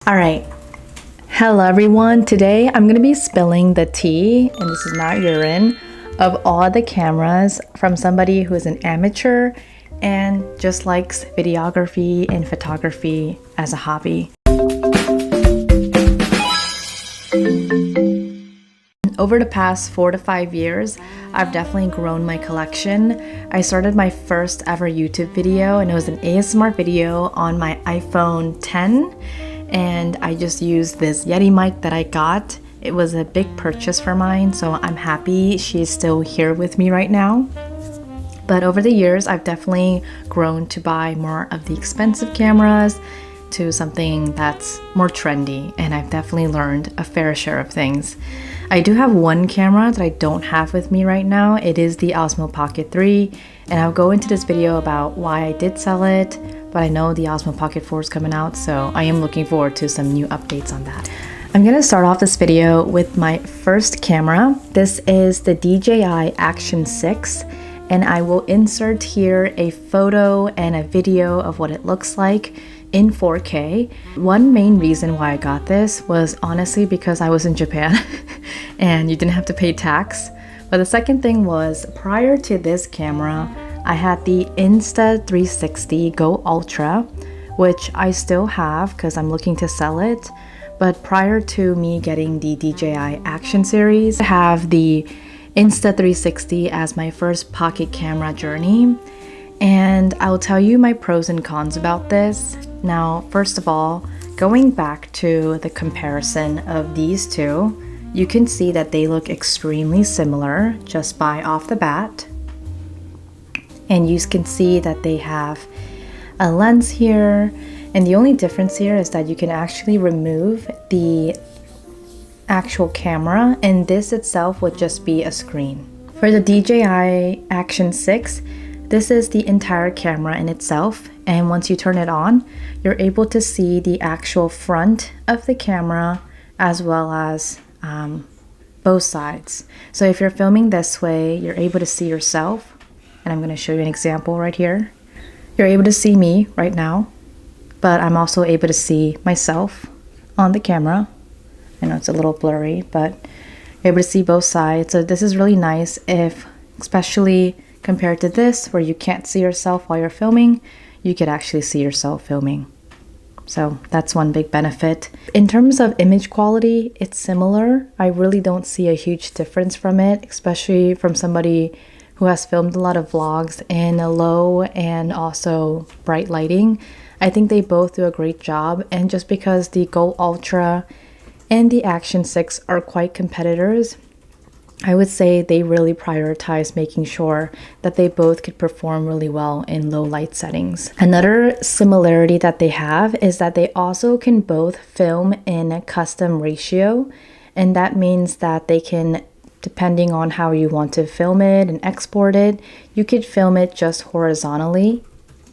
All right. Hello, everyone. Today I'm going to be spilling the tea, and this is not urine, of all the cameras from somebody who is an amateur and just likes videography and photography as a hobby. Over the past 4 to 5 years, I've definitely grown my collection. I started my first ever YouTube video, and it was an ASMR video on my iPhone 10. And I just used this Yeti mic that I got. It was a big purchase for mine, so I'm happy she's still here with me right now. But over the years, I've definitely grown to buy more of the expensive cameras to something that's more trendy, and I've definitely learned a fair share of things. I do have one camera that I don't have with me right now. It is the Osmo Pocket 3, and I'll go into this video about why I did sell it, but I know the Osmo Pocket 4 is coming out, so I am looking forward to some new updates on that. I'm gonna start off this video with my first camera. This is the DJI Action 6, and I will insert here a photo and a video of what it looks like in 4K. One main reason why I got this was honestly because I was in Japan and you didn't have to pay tax. But the second thing was, prior to this camera, I had the Insta360 Go Ultra, which I still have because I'm looking to sell it. But prior to me getting the DJI Action series, I have the Insta360 as my first pocket camera journey. And I'll tell you my pros and cons about this. Now, first of all, going back to the comparison of these two, you can see that they look extremely similar just by off the bat. And you can see that they have a lens here. And the only difference here is that you can actually remove the actual camera, and this itself would just be a screen. For the DJI Action 6, this is the entire camera in itself, and once you turn it on, you're able to see the actual front of the camera as well as both sides. So if you're filming this way, you're able to see yourself, and I'm going to show you an example right here. You're able to see me right now, but I'm also able to see myself on the camera. I know it's a little blurry, but you're able to see both sides. So this is really nice, if especially compared to this where you can't see yourself while you're filming, you could actually see yourself filming. So that's one big benefit. In terms of image quality, it's similar. I really don't see a huge difference from it, especially from somebody who has filmed a lot of vlogs in a low and also bright lighting. I think they both do a great job, and just because the Go Ultra and the Action 6 are quite competitors, I would say they really prioritize making sure that they both could perform really well in low light settings. Another similarity that they have is that they also can both film in a custom ratio, and that means that they can, depending on how you want to film it and export it, you could film it just horizontally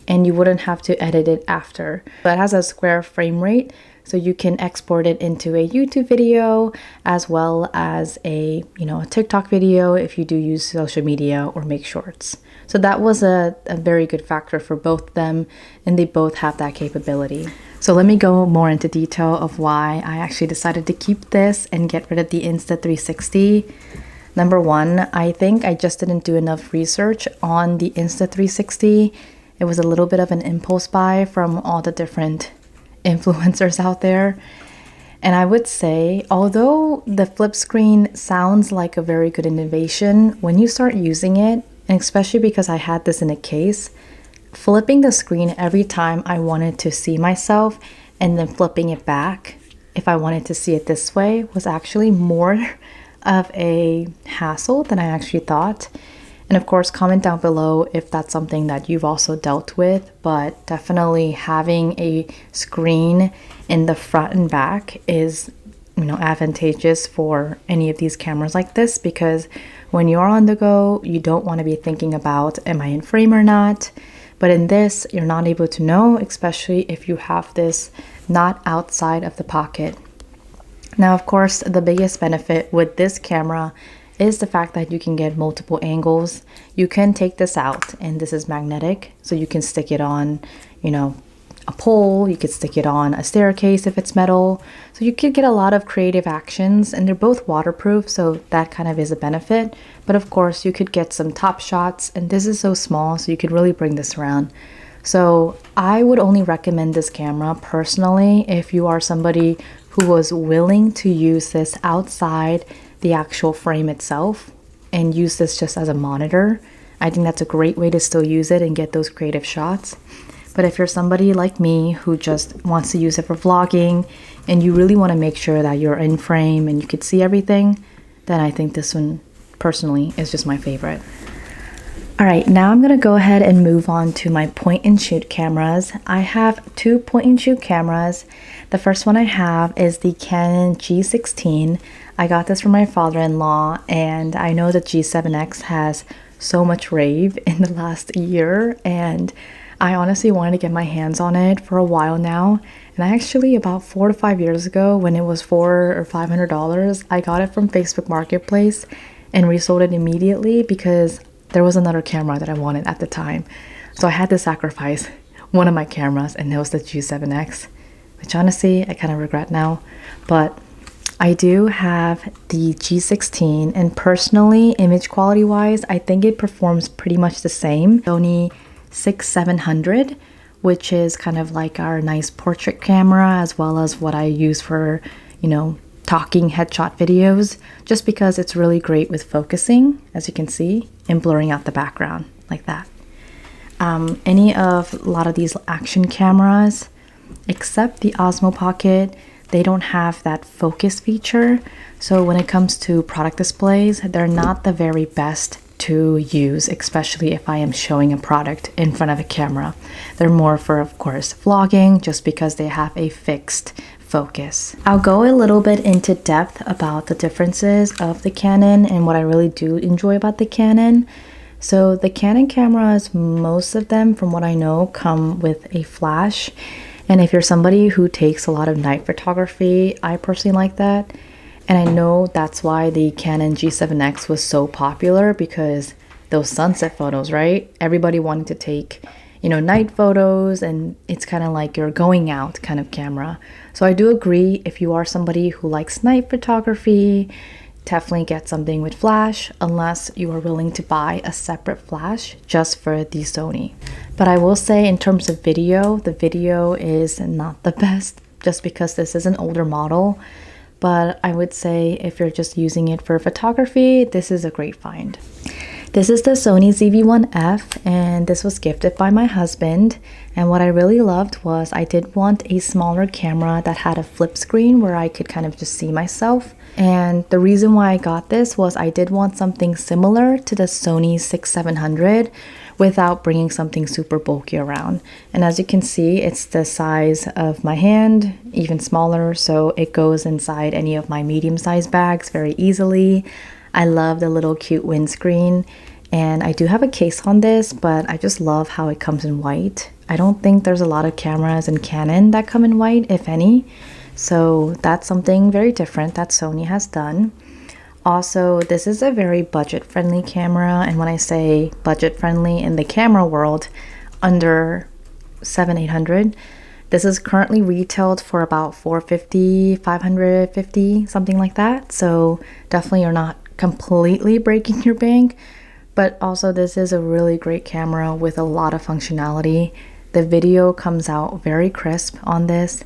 and you wouldn't have to edit it after. But it has a square frame rate, so you can export it into a YouTube video as well as a TikTok video if you do use social media or make shorts. So that was a very good factor for both of them, and they both have that capability. So let me go more into detail of why I actually decided to keep this and get rid of the Insta360. Number one, I think I just didn't do enough research on the Insta360. It was a little bit of an impulse buy from all the different influencers out there. And I would say, although the flip screen sounds like a very good innovation, when you start using it, and especially because I had this in a case, flipping the screen every time I wanted to see myself and then flipping it back if I wanted to see it this way was actually more of a hassle than I actually thought. And of course, comment down below if that's something that you've also dealt with, but definitely having a screen in the front and back is, advantageous for any of these cameras like this, because when you're on the go, you don't want to be thinking about, am I in frame or not? But in this, you're not able to know, especially if you have this not outside of the pocket. Now, of course, the biggest benefit with this camera is the fact that you can get multiple angles. You can take this out, and this is magnetic, so you can stick it on, a pole, you could stick it on a staircase if it's metal. So you could get a lot of creative actions, and they're both waterproof, so that kind of is a benefit. But of course, you could get some top shots, and this is so small, so you could really bring this around. So I would only recommend this camera personally if you are somebody who was willing to use this outside the actual frame itself and use this just as a monitor. I think that's a great way to still use it and get those creative shots. But if you're somebody like me who just wants to use it for vlogging and you really want to make sure that you're in frame and you could see everything, then I think this one personally is just my favorite. All right, now I'm gonna go ahead and move on to my point and shoot cameras. I have two point and shoot cameras. The first one I have is the Canon G16. I got this from my father-in-law, and I know the G7X has so much rave in the last year, and I honestly wanted to get my hands on it for a while now. And I actually, about 4 to 5 years ago, when it was $400 or $500, I got it from Facebook Marketplace and resold it immediately because there was another camera that I wanted at the time. So I had to sacrifice one of my cameras, and it was the G7X, which honestly I kind of regret now. But I do have the G16, and personally, image quality wise, I think it performs pretty much the same. Sony 6700, which is kind of like our nice portrait camera, as well as what I use for, you know, talking headshot videos, just because it's really great with focusing, as you can see, and blurring out the background like that. A lot of these action cameras, except the Osmo Pocket, they don't have that focus feature. So when it comes to product displays, they're not the very best to use, especially if I am showing a product in front of a camera. They're more for, of course, vlogging, just because they have a fixed focus. I'll go a little bit into depth about the differences of the Canon and what I really do enjoy about the Canon. So the Canon cameras, most of them, from what I know, come with a flash. And if you're somebody who takes a lot of night photography, I personally like that. And I know that's why the Canon G7X was so popular, because those sunset photos, right? Everybody wanted to take, you know, night photos, and it's kind of like you're going out kind of camera. So I do agree, if you are somebody who likes night photography, definitely get something with flash, unless you are willing to buy a separate flash just for the Sony. But I will say, in terms of video, the video is not the best, just because this is an older model. But I would say if you're just using it for photography, this is a great find. This is the Sony ZV-1F, and this was gifted by my husband. And what I really loved was I did want a smaller camera that had a flip screen where I could kind of just see myself. And the reason why I got this was I did want something similar to the Sony 6700 without bringing something super bulky around. And as you can see, it's the size of my hand, even smaller, so it goes inside any of my medium-sized bags very easily. I love the little cute windscreen, and I do have a case on this, but I just love how it comes in white. I don't think there's a lot of cameras in Canon that come in white, if any, so that's something very different that Sony has done. Also, this is a very budget-friendly camera, and when I say budget-friendly in the camera world, under $700-800. This is currently retailed for about $450, $550, something like that. So definitely you're not completely breaking your bank, but also this is a really great camera with a lot of functionality. The video comes out very crisp on this.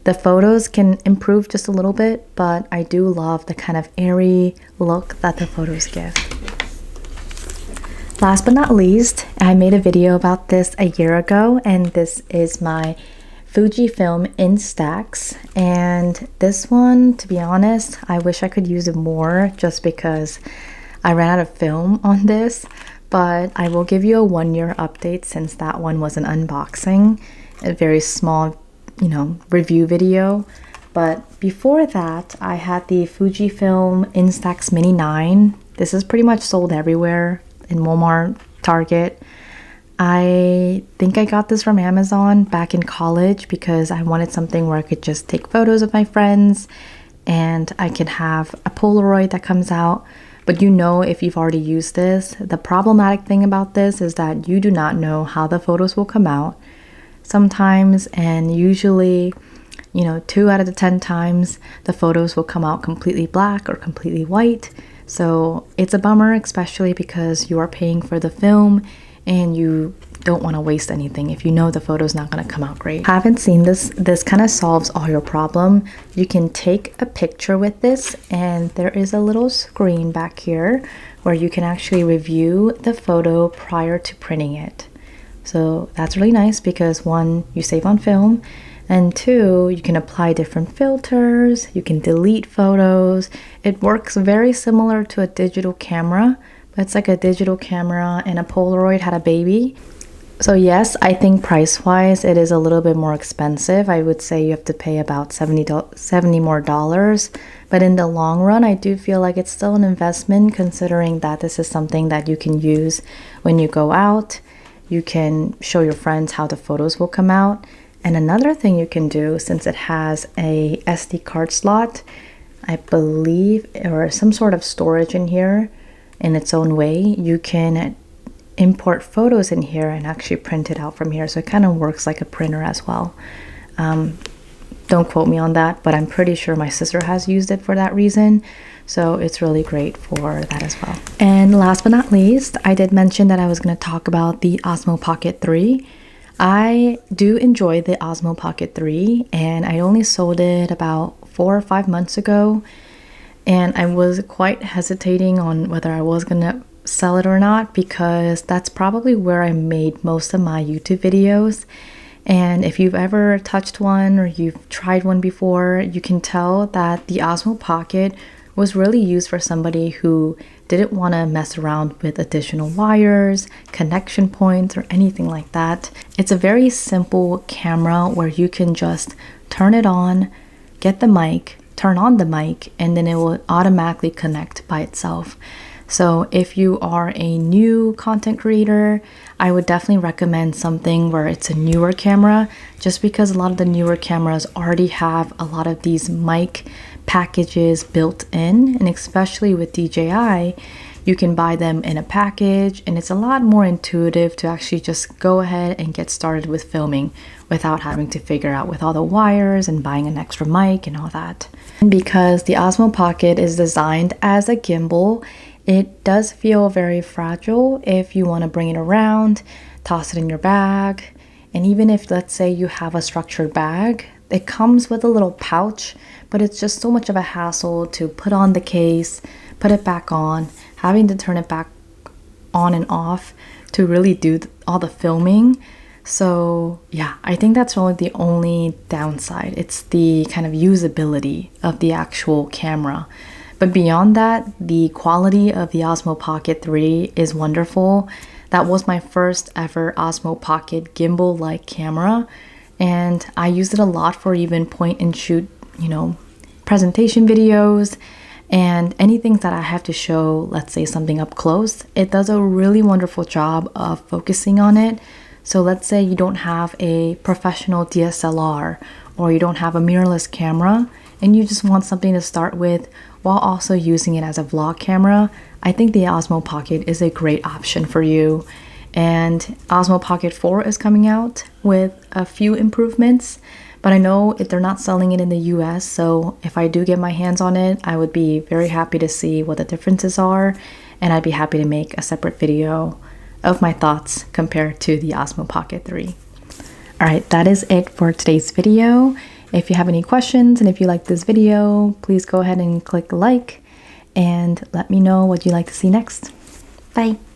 The photos can improve just a little bit, but I do love the kind of airy look that the photos give. Last but not least, I made a video about this a year ago, and this is my Fujifilm Instax. And this one, to be honest, I wish I could use it more just because I ran out of film on this, but I will give you a 1-year update since that one was an unboxing, a very small, review video. But before that, I had the Fujifilm Instax Mini 9. This is pretty much sold everywhere in Walmart, Target. I think I got this from Amazon back in college because I wanted something where I could just take photos of my friends and I could have a Polaroid that comes out. But if you've already used this, the problematic thing about this is that you do not know how the photos will come out. sometimes, and usually, you know, 2 out of the 10 times the photos will come out completely black or completely white. So it's a bummer, especially because you are paying for the film and you don't want to waste anything if you know the photo's not going to come out great. Haven't seen this kind of solves all your problem. You can take a picture with this, and there is a little screen back here where you can actually review the photo prior to printing it. So that's really nice because 1, you save on film, and 2, you can apply different filters, you can delete photos. It works very similar to a digital camera, but it's like a digital camera and a Polaroid had a baby. So yes, I think price-wise it is a little bit more expensive. I would say you have to pay about $70 more dollars. But in the long run, I do feel like it's still an investment, considering that this is something that you can use when you go out. You can show your friends how the photos will come out. And another thing you can do, since it has a SD card slot, I believe, or some sort of storage in here in its own way, you can import photos in here and actually print it out from here. So it kind of works like a printer as well. Don't quote me on that, but I'm pretty sure my sister has used it for that reason. So it's really great for that as well. And last but not least, I did mention that I was going to talk about the Osmo Pocket 3. I do enjoy the Osmo Pocket 3, and I only sold it about 4 or 5 months ago. And I was quite hesitating on whether I was going to sell it or not, because that's probably where I made most of my YouTube videos. And if you've ever touched one or you've tried one before, you can tell that the Osmo Pocket was really used for somebody who didn't want to mess around with additional wires, connection points, or anything like that. It's a very simple camera where you can just turn it on, get the mic, turn on the mic, and then it will automatically connect by itself. So if you are a new content creator, I would definitely recommend something where it's a newer camera, just because a lot of the newer cameras already have a lot of these mic packages built in, and especially with DJI, you can buy them in a package, and it's a lot more intuitive to actually just go ahead and get started with filming without having to figure out with all the wires and buying an extra mic and all that. And because the Osmo Pocket is designed as a gimbal, it does feel very fragile if you want to bring it around, toss it in your bag. And even if, let's say, you have a structured bag, it comes with a little pouch, but it's just so much of a hassle to put on the case, put it back on, having to turn it back on and off to really do all the filming. So yeah, I think that's really the only downside. It's the kind of usability of the actual camera. But beyond that, the quality of the Osmo Pocket 3 is wonderful. That was my first ever Osmo Pocket gimbal-like camera, and I used it a lot for even point and shoot, you know, presentation videos and anything that I have to show, let's say something up close. It does a really wonderful job of focusing on it. So let's say you don't have a professional DSLR or you don't have a mirrorless camera and you just want something to start with while also using it as a vlog camera, I think the Osmo Pocket is a great option for you. And Osmo Pocket 4 is coming out with a few improvements, but I know they're not selling it in the US, so if I do get my hands on it, I would be very happy to see what the differences are, and I'd be happy to make a separate video of my thoughts compared to the Osmo Pocket 3. Alright, that is it for today's video. If you have any questions and if you like this video, please go ahead and click like and let me know what you'd like to see next. Bye!